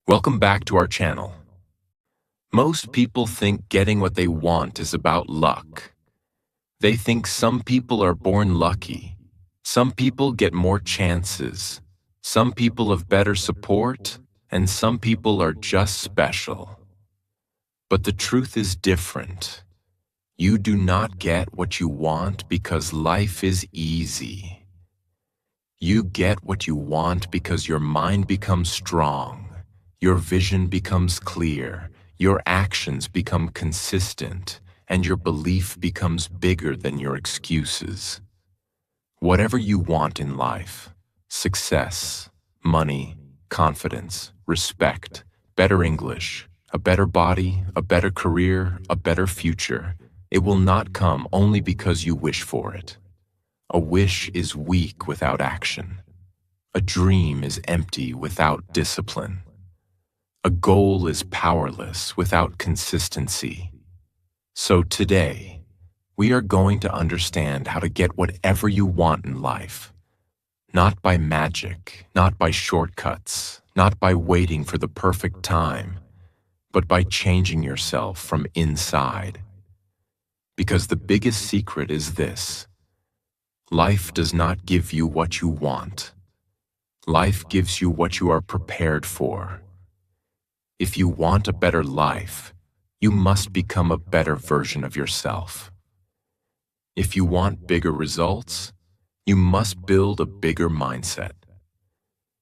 Welcome back to our channel. Most people think getting what they want is about luck. They think some people are born lucky. Some people get more chances. Some people have better support, and some people are just special. But the truth is different. You do not get what you want because life is easy. You get what you want because your mind becomes strong. Your vision becomes clear, your actions become consistent, and your belief becomes bigger than your excuses. Whatever you want in life, success, money, confidence, respect, better English, a better body, a better career, a better future, it will not come only because you wish for it. A wish is weak without action. A dream is empty without discipline. A goal is powerless without consistency. So today, we are going to understand how to get whatever you want in life. Not by magic, not by shortcuts, not by waiting for the perfect time, but by changing yourself from inside. Because the biggest secret is this: life does not give you what you want. Life gives you what you are prepared for. If you want a better life, you must become a better version of yourself. If you want bigger results, you must build a bigger mindset.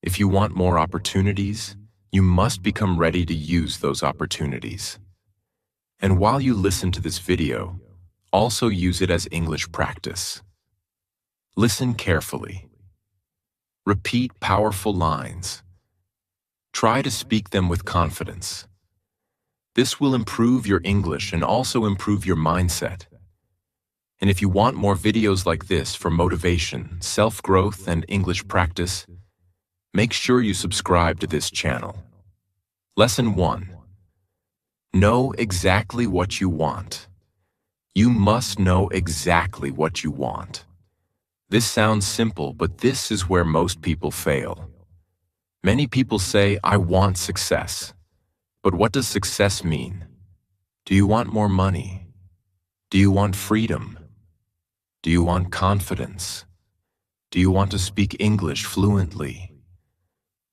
If you want more opportunities, you must become ready to use those opportunities. And while you listen to this video, also use it as English practice. Listen carefully. Repeat powerful lines. Try to speak them with confidence. This will improve your English and also improve your mindset. And if you want more videos like this for motivation, self-growth, and English practice, make sure you subscribe to this channel. Lesson 1. Know exactly what you want. You must know exactly what you want. This sounds simple, but this is where most people fail. Many people say, "I want success." But what does success mean? Do you want more money? Do you want freedom? Do you want confidence? Do you want to speak English fluently?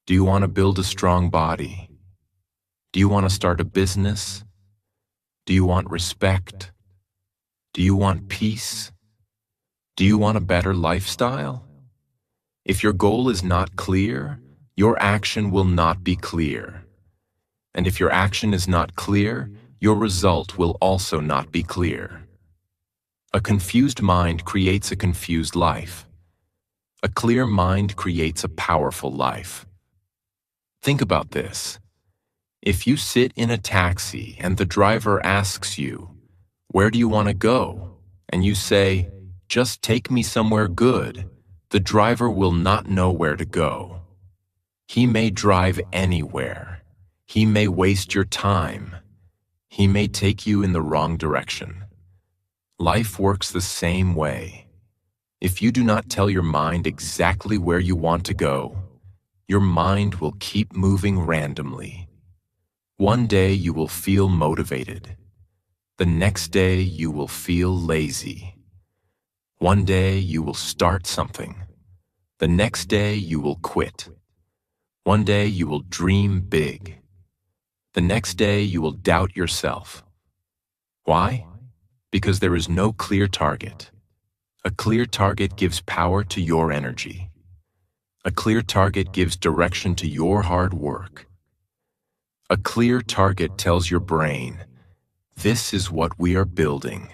Do you want to build a strong body? Do you want to start a business? Do you want respect? Do you want peace? Do you want a better lifestyle? If your goal is not clear, your action will not be clear. And if your action is not clear, your result will also not be clear. A confused mind creates a confused life. A clear mind creates a powerful life. Think about this. If you sit in a taxi and the driver asks you, "Where do you want to go?" and you say, "Just take me somewhere good," the driver will not know where to go. He may drive anywhere. He may waste your time. He may take you in the wrong direction. Life works the same way. If you do not tell your mind exactly where you want to go, your mind will keep moving randomly. One day you will feel motivated. The next day you will feel lazy. One day you will start something. The next day you will quit. One day you will dream big. The next day you will doubt yourself. Why? Because there is no clear target. A clear target gives power to your energy. A clear target gives direction to your hard work. A clear target tells your brain, "This is what we are building."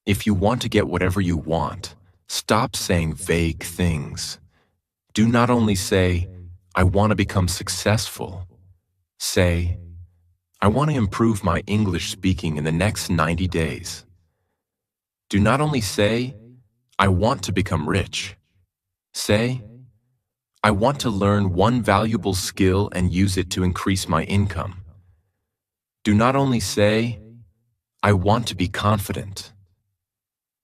If you want to get whatever you want, stop saying vague things. Do not only say, "I want to become successful." Say, "I want to improve my English speaking in the next 90 days." Do not only say, "I want to become rich." Say, "I want to learn one valuable skill and use it to increase my income." Do not only say, "I want to be confident."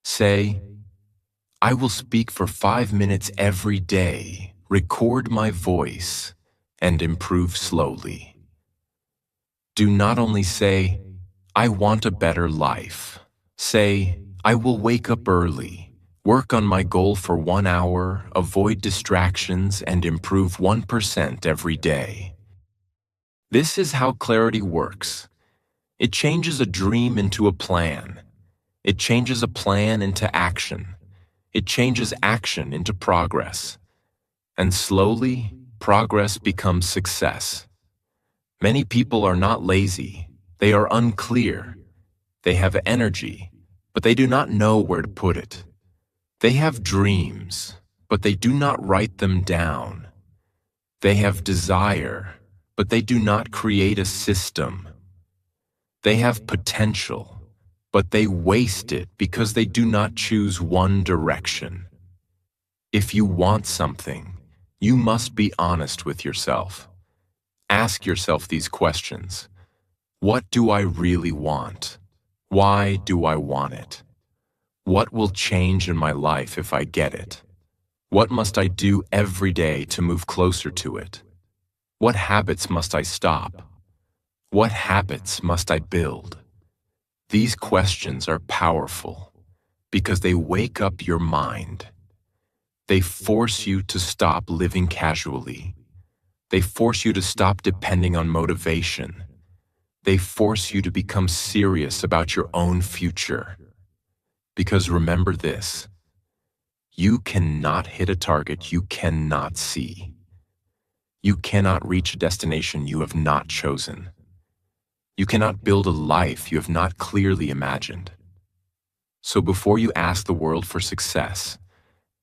Say, "I will speak for 5 minutes every day, record my voice, and improve slowly. Do not only say, "I want a better life." Say, "I will wake up early, work on my goal for 1 hour, avoid distractions, and improve 1% every day." This is how clarity works. It changes a dream into a plan. It changes a plan into action. It changes action into progress. And slowly, progress becomes success. Many people are not lazy. They are unclear. They have energy, but they do not know where to put it. They have dreams, but they do not write them down. They have desire, but they do not create a system. They have potential, but they waste it because they do not choose one direction. If you want something, you must be honest with yourself. Ask yourself these questions. What do I really want? Why do I want it? What will change in my life if I get it? What must I do every day to move closer to it? What habits must I stop? What habits must I build? These questions are powerful because they wake up your mind. They force you to stop living casually. They force you to stop depending on motivation. They force you to become serious about your own future. Because remember this, you cannot hit a target you cannot see. You cannot reach a destination you have not chosen. You cannot build a life you have not clearly imagined. So before you ask the world for success,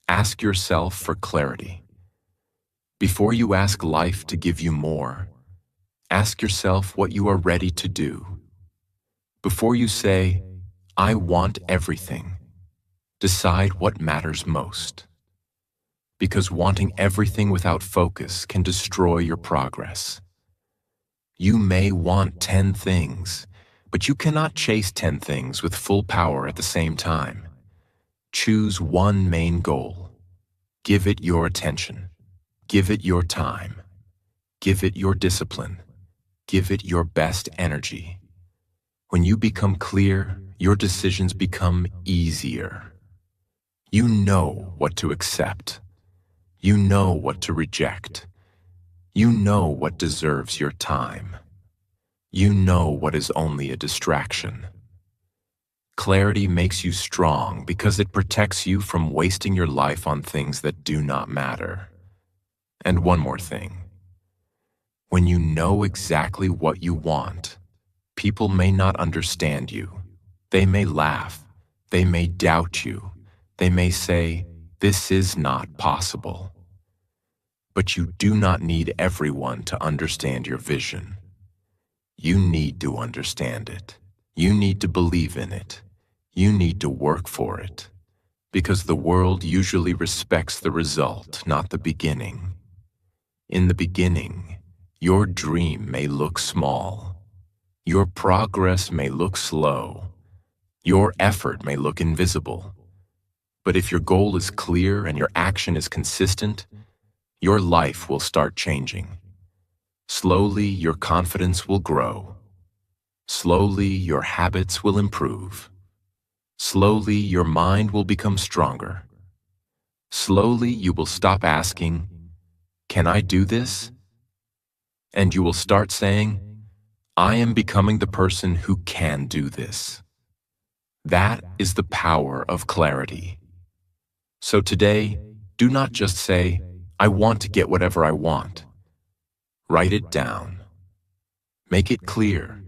ask yourself for clarity. Before you ask life to give you more, ask yourself what you are ready to do. Before you say, "I want everything," decide what matters most. Because wanting everything without focus can destroy your progress. You may want 10 things, but you cannot chase 10 things with full power at the same time. Choose one main goal. Give it your attention. Give it your time. Give it your discipline. Give it your best energy. When you become clear, your decisions become easier. You know what to accept. You know what to reject. You know what deserves your time. You know what is only a distraction. Clarity makes you strong because it protects you from wasting your life on things that do not matter. And one more thing. When you know exactly what you want, people may not understand you. They may laugh. They may doubt you. They may say, "This is not possible." But you do not need everyone to understand your vision. You need to understand it. You need to believe in it. You need to work for it. Because the world usually respects the result, not the beginning. In the beginning, your dream may look small. Your progress may look slow. Your effort may look invisible. But if your goal is clear and your action is consistent, your life will start changing. Slowly, your confidence will grow. Slowly, your habits will improve. Slowly, your mind will become stronger. Slowly, you will stop asking, "Can I do this?" And you will start saying, "I am becoming the person who can do this." That is the power of clarity. So today, do not just say, "I want to get whatever I want." Write it down. Make it clear.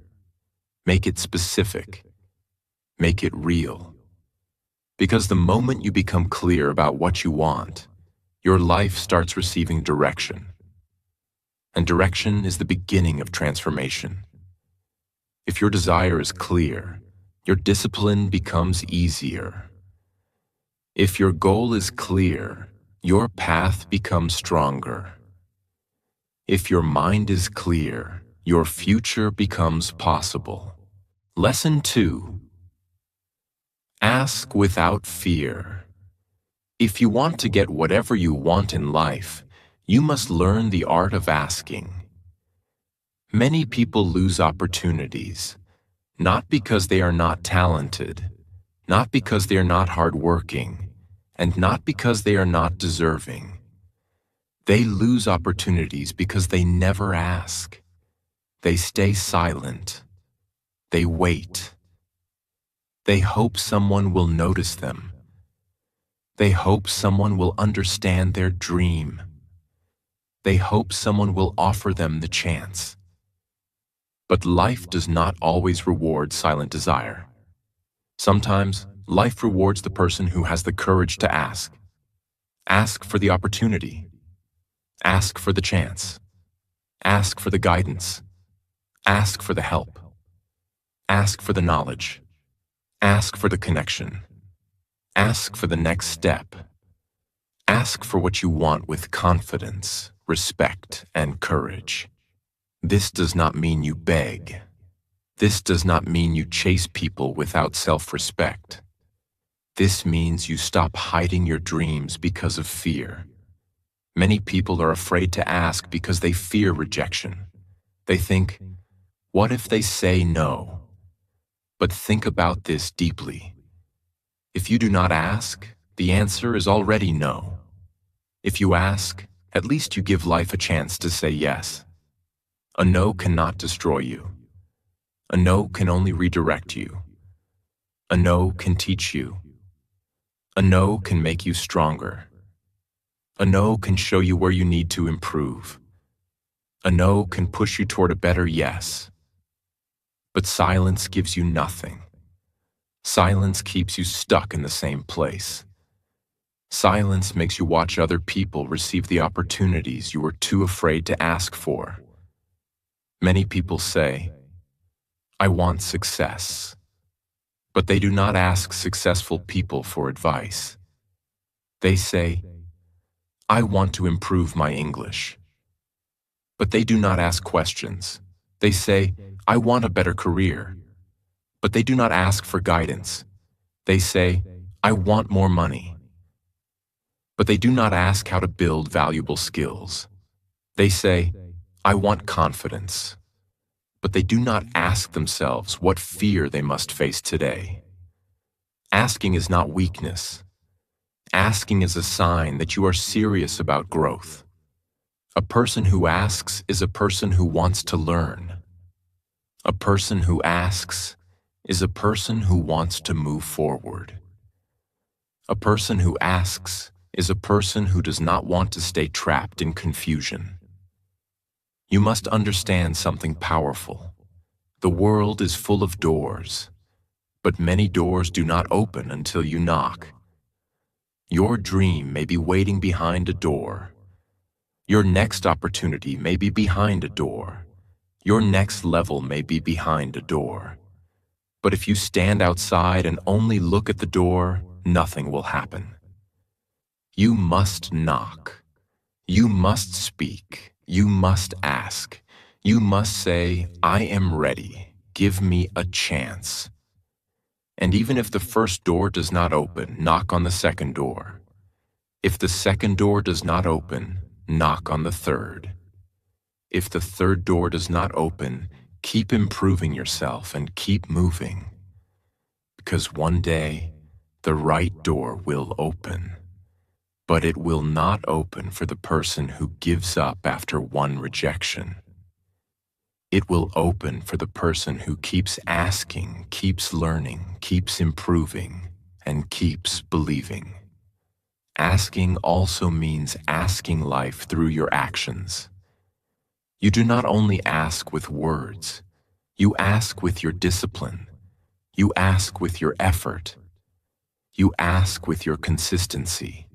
Make it specific. Make it real. Because the moment you become clear about what you want, your life starts receiving direction. And direction is the beginning of transformation. If your desire is clear, your discipline becomes easier. If your goal is clear, your path becomes stronger. If your mind is clear, your future becomes possible. Lesson 2. Ask without fear. If you want to get whatever you want in life, You must learn the art of asking. Many people lose opportunities, not because they are not talented, not because they are not hardworking, and not because they are not deserving. They lose opportunities because they never ask. They stay silent. They wait. They hope someone will notice them. They hope someone will understand their dream. They hope someone will offer them the chance. But life does not always reward silent desire. Sometimes, life rewards the person who has the courage to ask. Ask for the opportunity. Ask for the chance. Ask for the guidance. Ask for the help. Ask for the knowledge. Ask for the connection. Ask for the next step. Ask for what you want with confidence, respect, and courage. This does not mean you beg. This does not mean you chase people without self-respect. This means you stop hiding your dreams because of fear. Many people are afraid to ask because they fear rejection. They think, what if they say no? But think about this deeply. If you do not ask, the answer is already no. If you ask, at least you give life a chance to say yes. A no cannot destroy you. A no can only redirect you. A no can teach you. A no can make you stronger. A no can show you where you need to improve. A no can push you toward a better yes. But silence gives you nothing. Silence keeps you stuck in the same place. Silence makes you watch other people receive the opportunities you were too afraid to ask for. Many people say, I want success. But they do not ask successful people for advice. They say, I want to improve my English. But they do not ask questions. They say, I want a better career. But they do not ask for guidance. They say, I want more money. But they do not ask how to build valuable skills. They say, I want confidence. But they do not ask themselves what fear they must face today. Asking is not weakness. Asking is a sign that you are serious about growth. A person who asks is a person who wants to learn. A person who asks is a person who wants to move forward. A person who asks is a person who does not want to stay trapped in confusion. You must understand something powerful. The world is full of doors, but many doors do not open until you knock. Your dream may be waiting behind a door. Your next opportunity may be behind a door. Your next level may be behind a door. But if you stand outside and only look at the door, nothing will happen. You must knock. You must speak. You must ask. You must say, I am ready. Give me a chance. And even if the first door does not open, knock on the second door. If the second door does not open, knock on the third. If the third door does not open, keep improving yourself and keep moving. Because one day, the right door will open. But it will not open for the person who gives up after one rejection. It will open for the person who keeps asking, keeps learning, keeps improving, and keeps believing. Asking also means asking life through your actions. You do not only ask with words, you ask with your discipline. You ask with your effort. You ask with your consistency.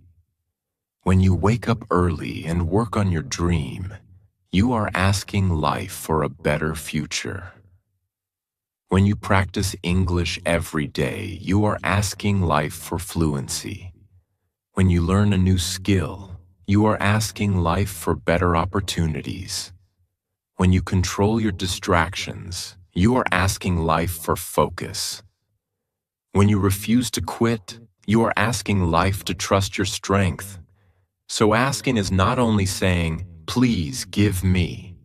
When you wake up early and work on your dream, you are asking life for a better future. When you practice English every day, you are asking life for fluency. When you learn a new skill, you are asking life for better opportunities. When you control your distractions, you are asking life for focus. When you refuse to quit, you are asking life to trust your strength. So asking is not only saying, please give me.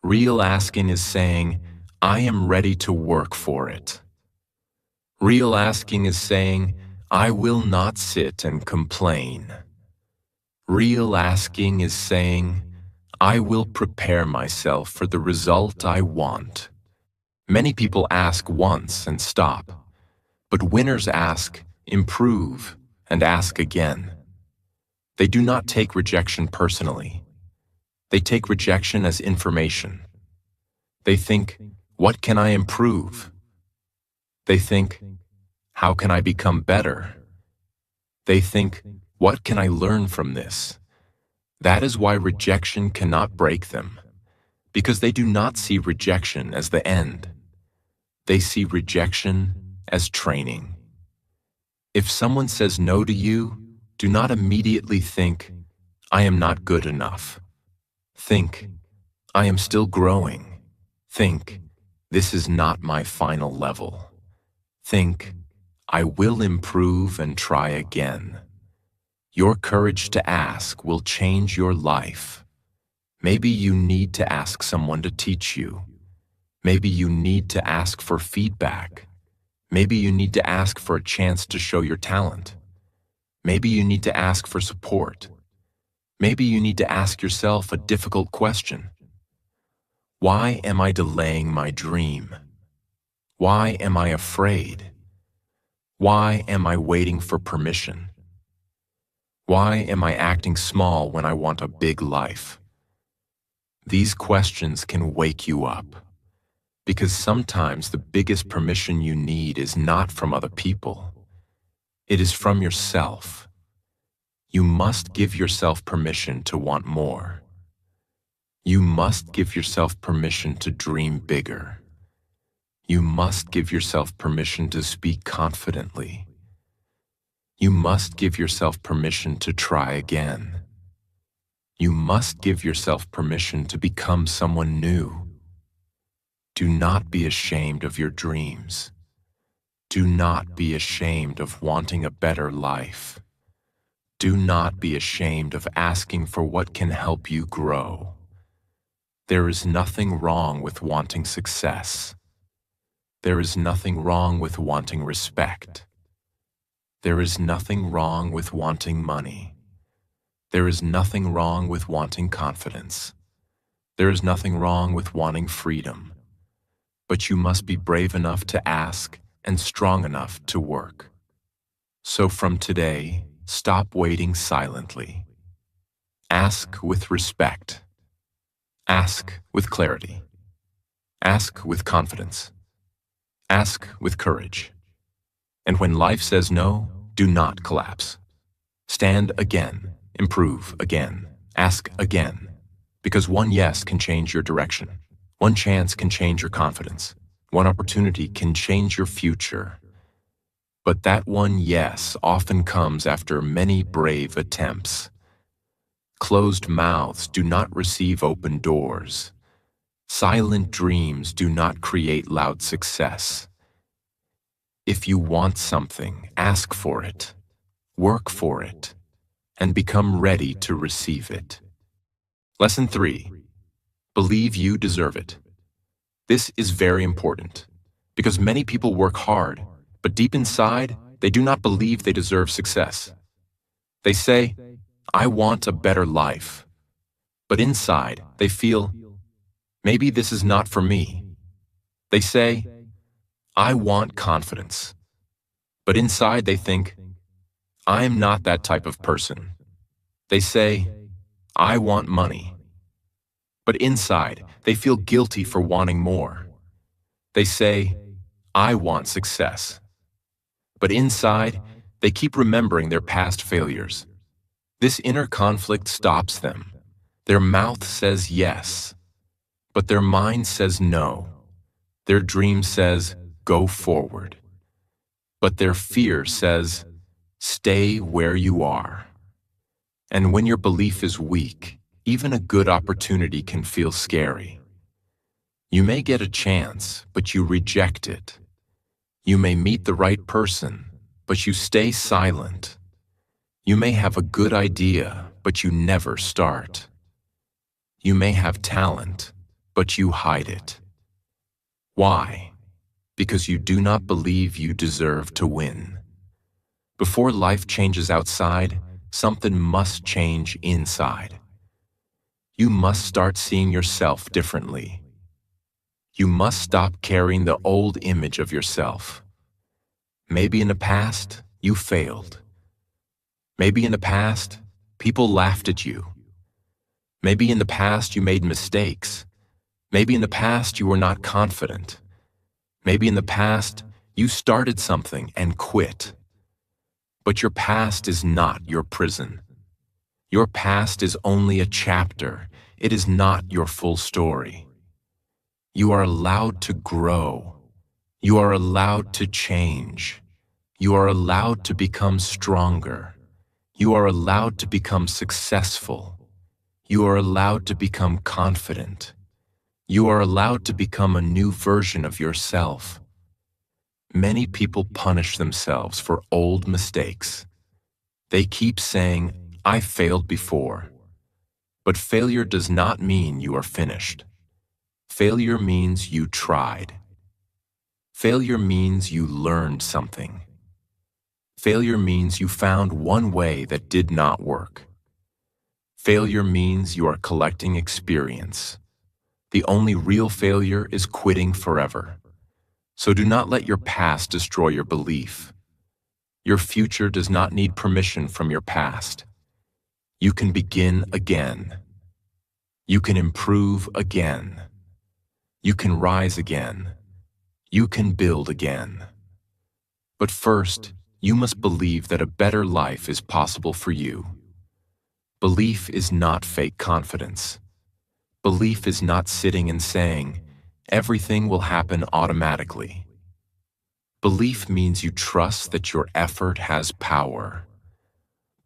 Real asking is saying, I am ready to work for it. Real asking is saying, I will not sit and complain. Real asking is saying, I will prepare myself for the result I want. Many people ask once and stop, but winners ask, improve, and ask again. They do not take rejection personally. They take rejection as information. They think, what can I improve? They think, how can I become better? They think, what can I learn from this? That is why rejection cannot break them, because they do not see rejection as the end. They see rejection as training. If someone says no to you, do not immediately think, I am not good enough. Think, I am still growing. Think, this is not my final level. Think, I will improve and try again. Your courage to ask will change your life. Maybe you need to ask someone to teach you. Maybe you need to ask for feedback. Maybe you need to ask for a chance to show your talent. Maybe you need to ask for support. Maybe you need to ask yourself a difficult question. Why am I delaying my dream? Why am I afraid? Why am I waiting for permission? Why am I acting small when I want a big life? These questions can wake you up, because sometimes the biggest permission you need is not from other people. It is from yourself. You must give yourself permission to want more. You must give yourself permission to dream bigger. You must give yourself permission to speak confidently. You must give yourself permission to try again. You must give yourself permission to become someone new. Do not be ashamed of your dreams. Do not be ashamed of wanting a better life. Do not be ashamed of asking for what can help you grow. There is nothing wrong with wanting success. There is nothing wrong with wanting respect. There is nothing wrong with wanting money. There is nothing wrong with wanting confidence. There is nothing wrong with wanting freedom. But you must be brave enough to ask and strong enough to work. So from today, stop waiting silently. Ask with respect. Ask with clarity. Ask with confidence. Ask with courage. And when life says no, do not collapse. Stand again, improve again, ask again. Because one yes can change your direction. One chance can change your confidence. One opportunity can change your future. But that one yes often comes after many brave attempts. Closed mouths do not receive open doors. Silent dreams do not create loud success. If you want something, ask for it, work for it, and become ready to receive it. Lesson 3. Believe you deserve it. This is very important, because many people work hard, but deep inside, they do not believe they deserve success. They say, I want a better life. But inside, they feel, maybe this is not for me. They say, I want confidence. But inside, they think, I am not that type of person. They say, I want money. But inside, they feel guilty for wanting more. They say, I want success. But inside, they keep remembering their past failures. This inner conflict stops them. Their mouth says yes, but their mind says no. Their dream says, go forward. But their fear says, stay where you are. And when your belief is weak, even a good opportunity can feel scary. You may get a chance, but you reject it. You may meet the right person, but you stay silent. You may have a good idea, but you never start. You may have talent, but you hide it. Why? Because you do not believe you deserve to win. Before life changes outside, something must change inside. You must start seeing yourself differently. You must stop carrying the old image of yourself. Maybe in the past, you failed. Maybe in the past, people laughed at you. Maybe in the past you made mistakes. Maybe in the past you were not confident. Maybe in the past you started something and quit. But your past is not your prison. Your past is only a chapter. It is not your full story. You are allowed to grow. You are allowed to change. You are allowed to become stronger. You are allowed to become successful. You are allowed to become confident. You are allowed to become a new version of yourself. Many people punish themselves for old mistakes. They keep saying, "I failed before." But failure does not mean you are finished. Failure means you tried. Failure means you learned something. Failure means you found one way that did not work. Failure means you are collecting experience. The only real failure is quitting forever. So do not let your past destroy your belief. Your future does not need permission from your past. You can begin again. You can improve again. You can rise again. You can build again. But first, you must believe that a better life is possible for you. Belief is not fake confidence. Belief is not sitting and saying, "Everything will happen automatically." Belief means you trust that your effort has power.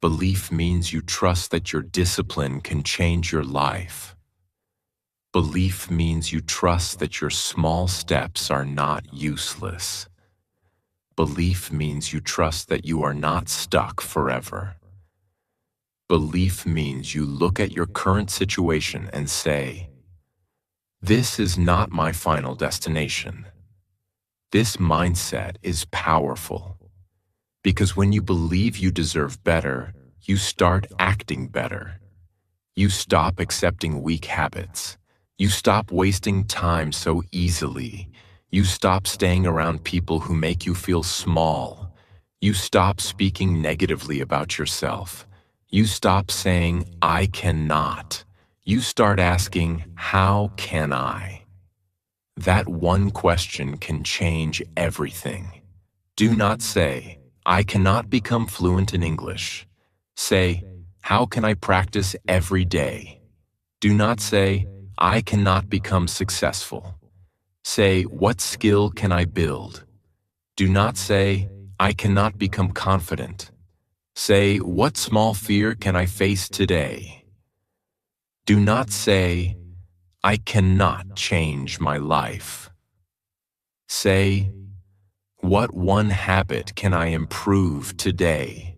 Belief means you trust that your discipline can change your life. Belief means you trust that your small steps are not useless. Belief means you trust that you are not stuck forever. Belief means you look at your current situation and say, "This is not my final destination." This mindset is powerful, because when you believe you deserve better, you start acting better. You stop accepting weak habits. You stop wasting time so easily. You stop staying around people who make you feel small. You stop speaking negatively about yourself. You stop saying, "I cannot." You start asking, "How can I?" That one question can change everything. Do not say, "I cannot become fluent in English." Say, "How can I practice every day?" Do not say, "I cannot become successful." Say, "What skill can I build?" Do not say, "I cannot become confident." Say, "What small fear can I face today?" Do not say, "I cannot change my life." Say, "What one habit can I improve today?"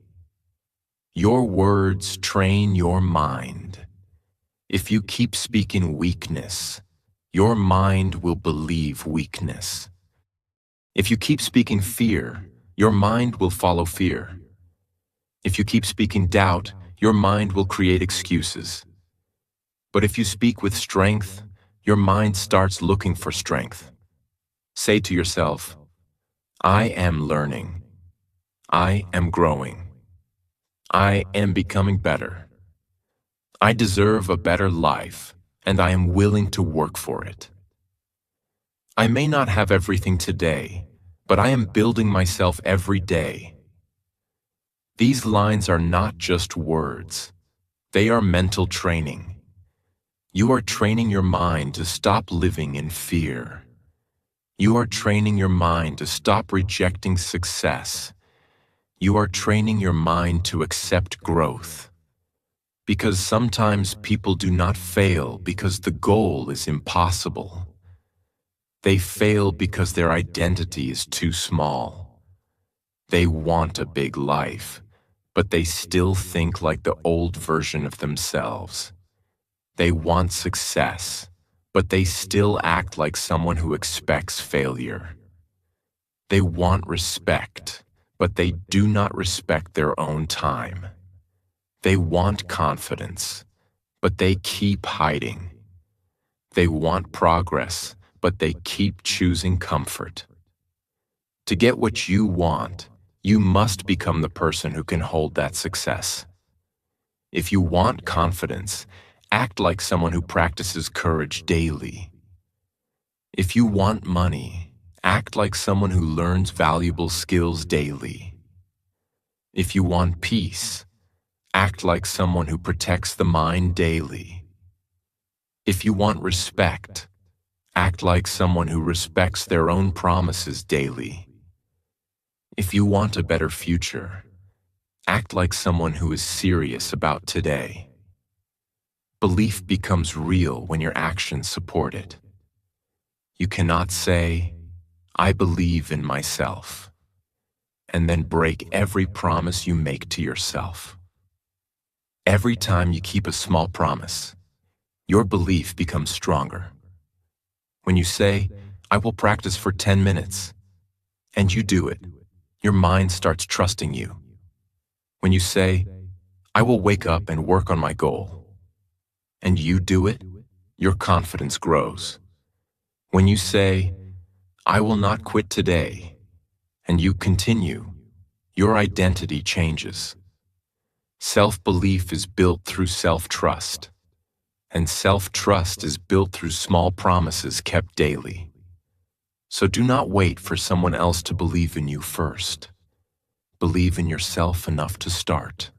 Your words train your mind. If you keep speaking weakness, your mind will believe weakness. If you keep speaking fear, your mind will follow fear. If you keep speaking doubt, your mind will create excuses. But if you speak with strength, your mind starts looking for strength. Say to yourself, "I am learning. I am growing. I am becoming better. I deserve a better life, and I am willing to work for it. I may not have everything today, but I am building myself every day." These lines are not just words. They are mental training. You are training your mind to stop living in fear. You are training your mind to stop rejecting success. You are training your mind to accept growth. Because sometimes people do not fail because the goal is impossible. They fail because their identity is too small. They want a big life, but they still think like the old version of themselves. They want success, but they still act like someone who expects failure. They want respect, but they do not respect their own time. They want confidence, but they keep hiding. They want progress, but they keep choosing comfort. To get what you want, you must become the person who can hold that success. If you want confidence, act like someone who practices courage daily. If you want money, act like someone who learns valuable skills daily. If you want peace, act like someone who protects the mind daily. If you want respect, act like someone who respects their own promises daily. If you want a better future, act like someone who is serious about today. Belief becomes real when your actions support it. You cannot say, "I believe in myself," and then break every promise you make to yourself. Every time you keep a small promise, your belief becomes stronger. When you say, "I will practice for 10 minutes," and you do it, your mind starts trusting you. When you say, "I will wake up and work on my goal," and you do it, your confidence grows. When you say, "I will not quit today," and you continue, your identity changes. Self-belief is built through self-trust, and self-trust is built through small promises kept daily. So do not wait for someone else to believe in you first. Believe in yourself enough to start.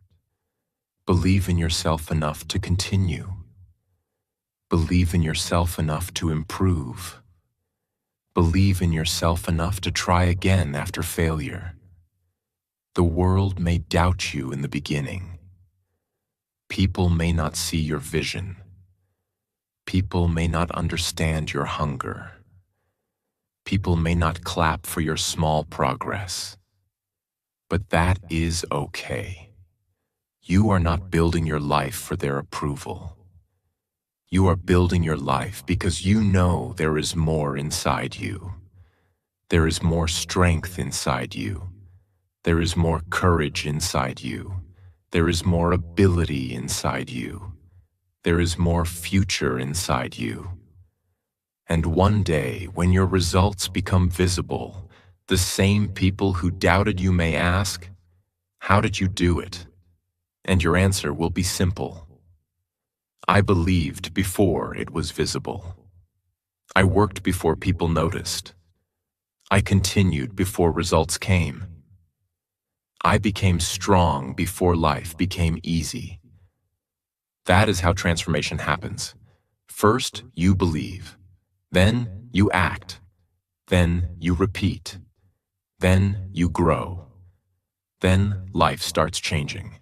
Believe in yourself enough to continue. Believe in yourself enough to improve. Believe in yourself enough to try again after failure. The world may doubt you in the beginning. People may not see your vision. People may not understand your hunger. People may not clap for your small progress. But that is okay. You are not building your life for their approval. You are building your life because you know there is more inside you. There is more strength inside you. There is more courage inside you. There is more ability inside you. There is more future inside you. And one day, when your results become visible, the same people who doubted you may ask, "How did you do it?" And your answer will be simple. "I believed before it was visible. I worked before people noticed. I continued before results came. I became strong before life became easy." That is how transformation happens. First, you believe. Then, you act. Then, you repeat. Then, you grow. Then, life starts changing.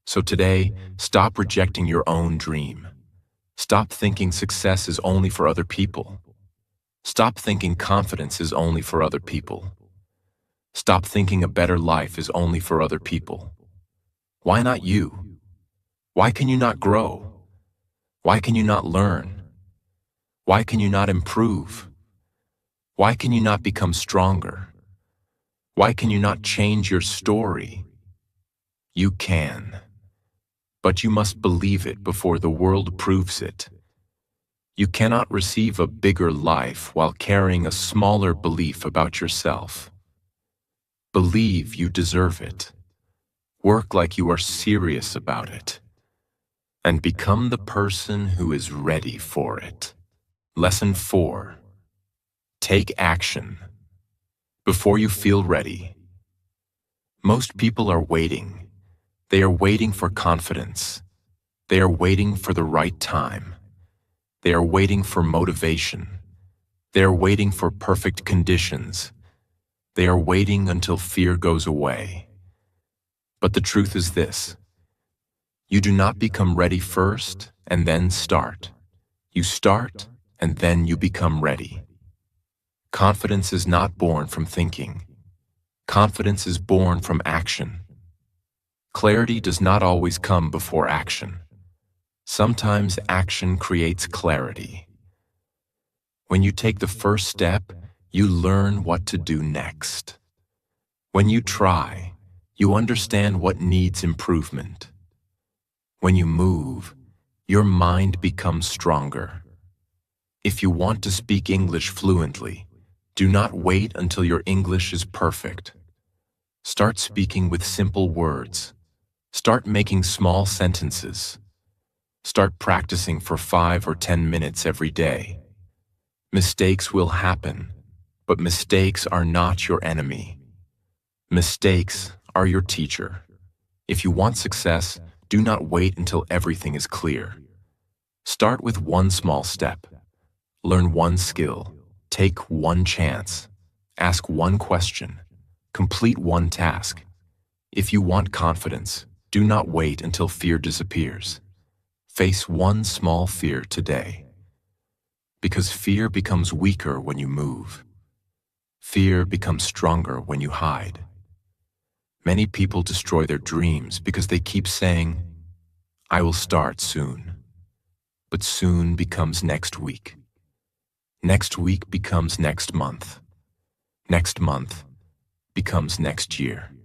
So today, stop rejecting your own dream. Stop thinking success is only for other people. Stop thinking confidence is only for other people. Stop thinking a better life is only for other people. Why not you? Why can you not grow? Why can you not learn? Why can you not improve? Why can you not become stronger? Why can you not change your story? You can. But you must believe it before the world proves it. You cannot receive a bigger life while carrying a smaller belief about yourself. Believe you deserve it. Work like you are serious about it. And become the person who is ready for it. Lesson 4. Take action. Before you feel ready. Most people are waiting. They are waiting for confidence. They are waiting for the right time. They are waiting for motivation. They are waiting for perfect conditions. They are waiting until fear goes away. But the truth is this: you do not become ready first and then start. You start and then you become ready. Confidence is not born from thinking. Confidence is born from action. Clarity does not always come before action. Sometimes action creates clarity. When you take the first step, you learn what to do next. When you try, you understand what needs improvement. When you move, your mind becomes stronger. If you want to speak English fluently, do not wait until your English is perfect. Start speaking with simple words. Start making small sentences. Start practicing for 5 or 10 minutes every day. Mistakes will happen, but mistakes are not your enemy. Mistakes are your teacher. If you want success, do not wait until everything is clear. Start with one small step. Learn one skill. Take one chance. Ask one question. Complete one task. If you want confidence, do not wait until fear disappears. Face one small fear today. Because fear becomes weaker when you move. Fear becomes stronger when you hide. Many people destroy their dreams because they keep saying, "I will start soon." But soon becomes next week. Next week becomes next month. Next month becomes next year.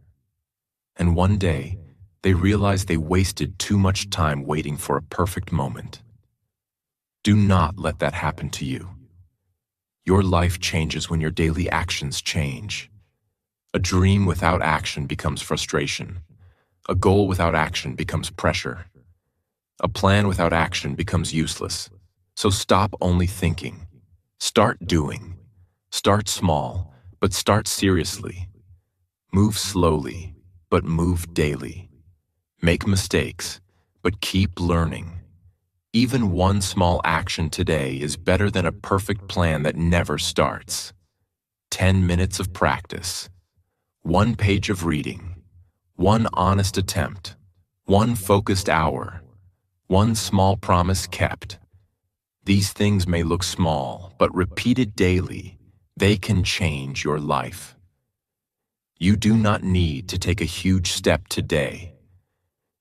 And one day, they realize they wasted too much time waiting for a perfect moment. Do not let that happen to you. Your life changes when your daily actions change. A dream without action becomes frustration. A goal without action becomes pressure. A plan without action becomes useless. So stop only thinking. Start doing. Start small, but start seriously. Move slowly, but move daily. Make mistakes, but keep learning. Even one small action today is better than a perfect plan that never starts. 10 minutes of practice. One page of reading. One honest attempt. One focused hour. One small promise kept. These things may look small, but repeated daily, they can change your life. You do not need to take a huge step today.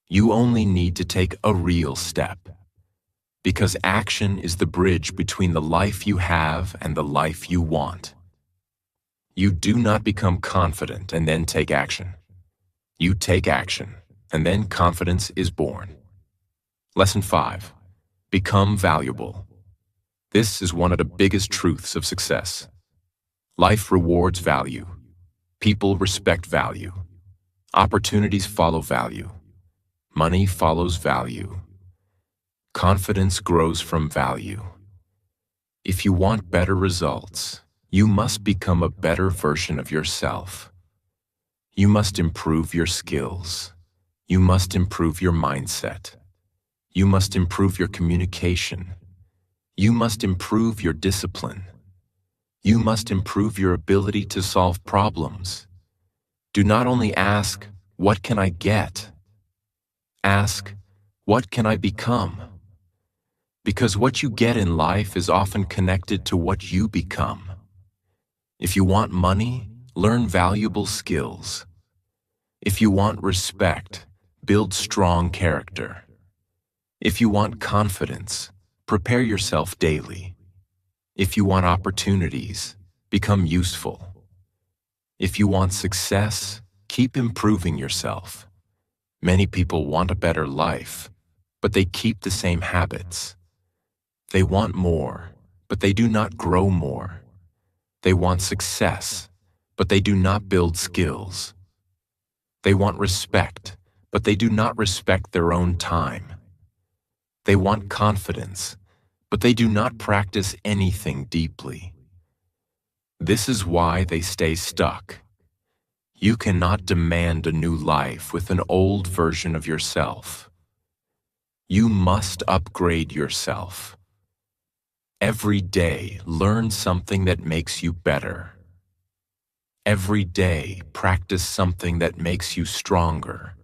You only need to take a real step. Because action is the bridge between the life you have and the life you want. You do not become confident and then take action. You take action, and then confidence is born. Lesson 5. Become valuable. This is one of the biggest truths of success. Life rewards value. People respect value. Opportunities follow value. Money follows value. Confidence grows from value. If you want better results, you must become a better version of yourself. You must improve your skills. You must improve your mindset. You must improve your communication. You must improve your discipline. You must improve your ability to solve problems. Do not only ask, "What can I get?" Ask, "What can I become?" Because what you get in life is often connected to what you become. If you want money, learn valuable skills. If you want respect, build strong character. If you want confidence, prepare yourself daily. If you want opportunities, become useful. If you want success, keep improving yourself. Many people want a better life, but they keep the same habits. They want more, but they do not grow more. They want success, but they do not build skills. They want respect, but they do not respect their own time. They want confidence, but they do not practice anything deeply. This is why they stay stuck. You cannot demand a new life with an old version of yourself. You must upgrade yourself. Every day, learn something that makes you better. Every day, practice something that makes you stronger.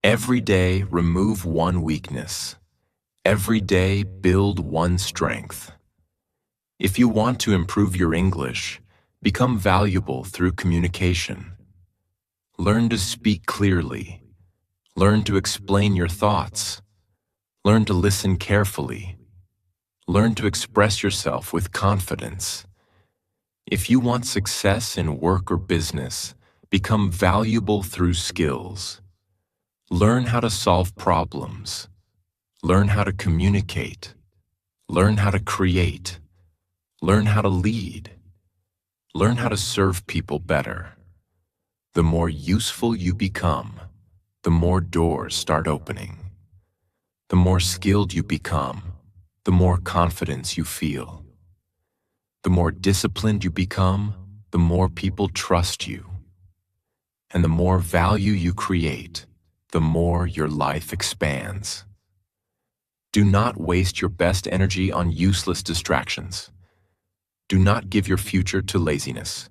Every day, remove one weakness. Every day, build one strength. If you want to improve your English, become valuable through communication. Learn to speak clearly. Learn to explain your thoughts. Learn to listen carefully. Learn to express yourself with confidence. If you want success in work or business, become valuable through skills. Learn how to solve problems. Learn how to communicate. Learn how to create. Learn how to lead. Learn how to serve people better. The more useful you become, the more doors start opening. The more skilled you become, the more confidence you feel. The more disciplined you become, the more people trust you. And the more value you create, the more your life expands. Do not waste your best energy on useless distractions. Do not give your future to laziness.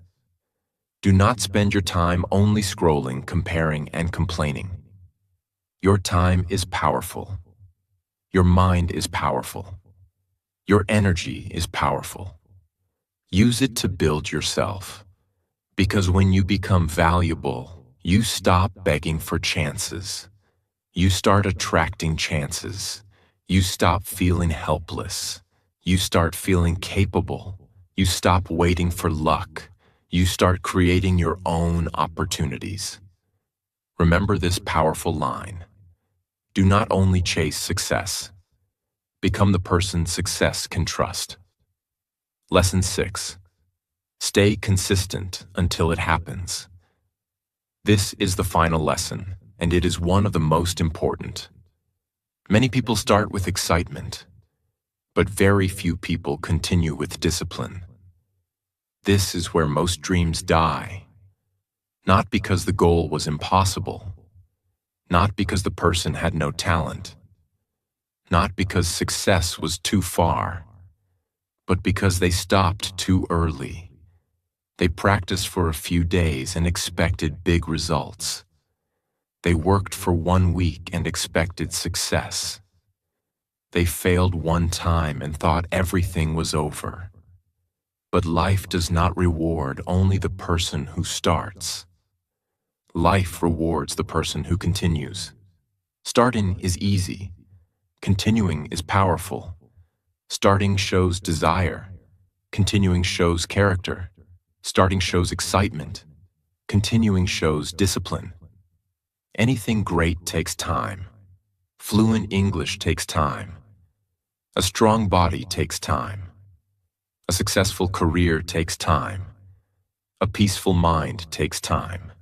Do not spend your time only scrolling, comparing, and complaining. Your time is powerful. Your mind is powerful. Your energy is powerful. Use it to build yourself. Because when you become valuable, you stop begging for chances. You start attracting chances. You stop feeling helpless. You start feeling capable. You stop waiting for luck. You start creating your own opportunities. Remember this powerful line. Do not only chase success. Become the person success can trust. Lesson 6. Stay consistent until it happens. This is the final lesson, and it is one of the most important. Many people start with excitement, but very few people continue with discipline. This is where most dreams die. Not because the goal was impossible, not because the person had no talent, not because success was too far, but because they stopped too early. They practiced for a few days and expected big results. They worked for 1 week and expected success. They failed one time and thought everything was over. But life does not reward only the person who starts. Life rewards the person who continues. Starting is easy. Continuing is powerful. Starting shows desire. Continuing shows character. Starting shows excitement. Continuing shows discipline. Anything great takes time. Fluent English takes time. A strong body takes time. A successful career takes time. A peaceful mind takes time.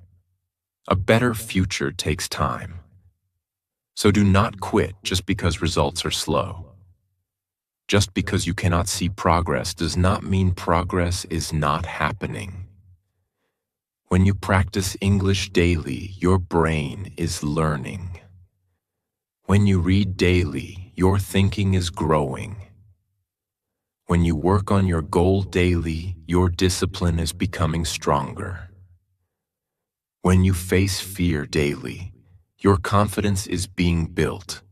A better future takes time. So do not quit just because results are slow. Just because you cannot see progress does not mean progress is not happening. When you practice English daily, your brain is learning. When you read daily, your thinking is growing. When you work on your goal daily, your discipline is becoming stronger. When you face fear daily, your confidence is being built.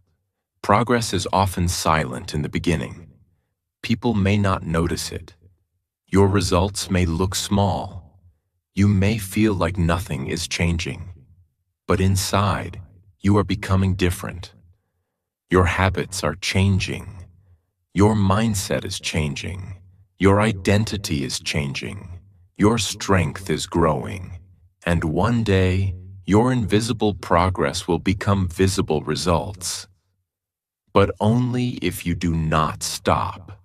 Progress is often silent in the beginning. People may not notice it. Your results may look small. You may feel like nothing is changing. But inside, you are becoming different. Your habits are changing. Your mindset is changing. Your identity is changing. Your strength is growing. And one day, your invisible progress will become visible results. But only if you do not stop.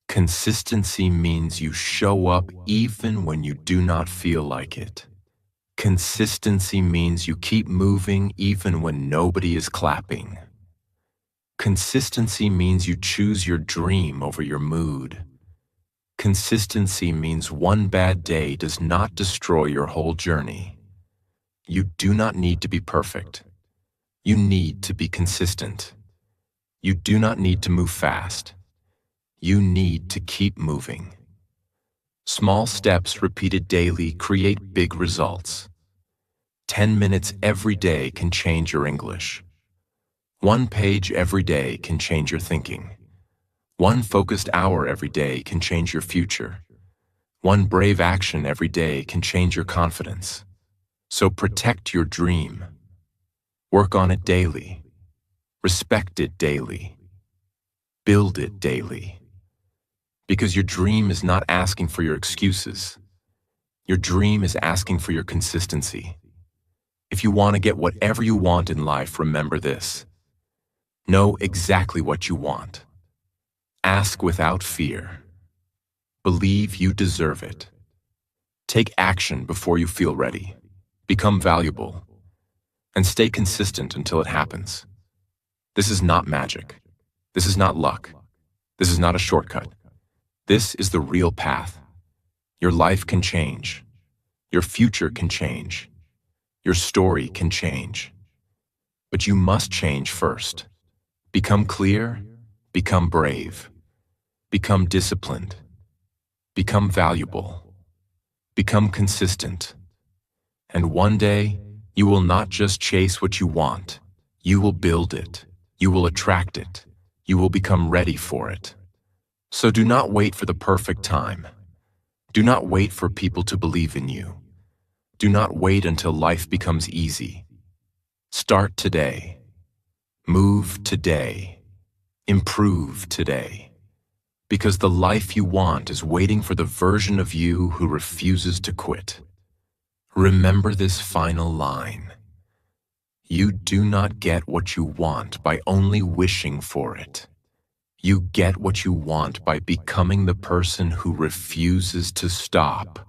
Consistency means you show up even when you do not feel like it. Consistency means you keep moving even when nobody is clapping. Consistency means you choose your dream over your mood. Consistency means one bad day does not destroy your whole journey. You do not need to be perfect. You need to be consistent. You do not need to move fast. You need to keep moving. Small steps repeated daily create big results. 10 minutes every day can change your English. 1 page every day can change your thinking. 1 focused hour every day can change your future. 1 brave action every day can change your confidence. So protect your dream. Work on it daily. Respect it daily. Build it daily. Because your dream is not asking for your excuses. Your dream is asking for your consistency. If you want to get whatever you want in life, remember this. Know exactly what you want. Ask without fear. Believe you deserve it. Take action before you feel ready. Become valuable. And stay consistent until it happens. This is not magic. This is not luck. This is not a shortcut. This is the real path. Your life can change. Your future can change. Your story can change. But you must change first. Become clear. Become brave. Become disciplined. Become valuable. Become consistent. And one day, you will not just chase what you want. You will build it. You will attract it. You will become ready for it. So do not wait for the perfect time. Do not wait for people to believe in you. Do not wait until life becomes easy. Start today. Move today. Improve today. Because the life you want is waiting for the version of you who refuses to quit. Remember this final line. You do not get what you want by only wishing for it. You get what you want by becoming the person who refuses to stop.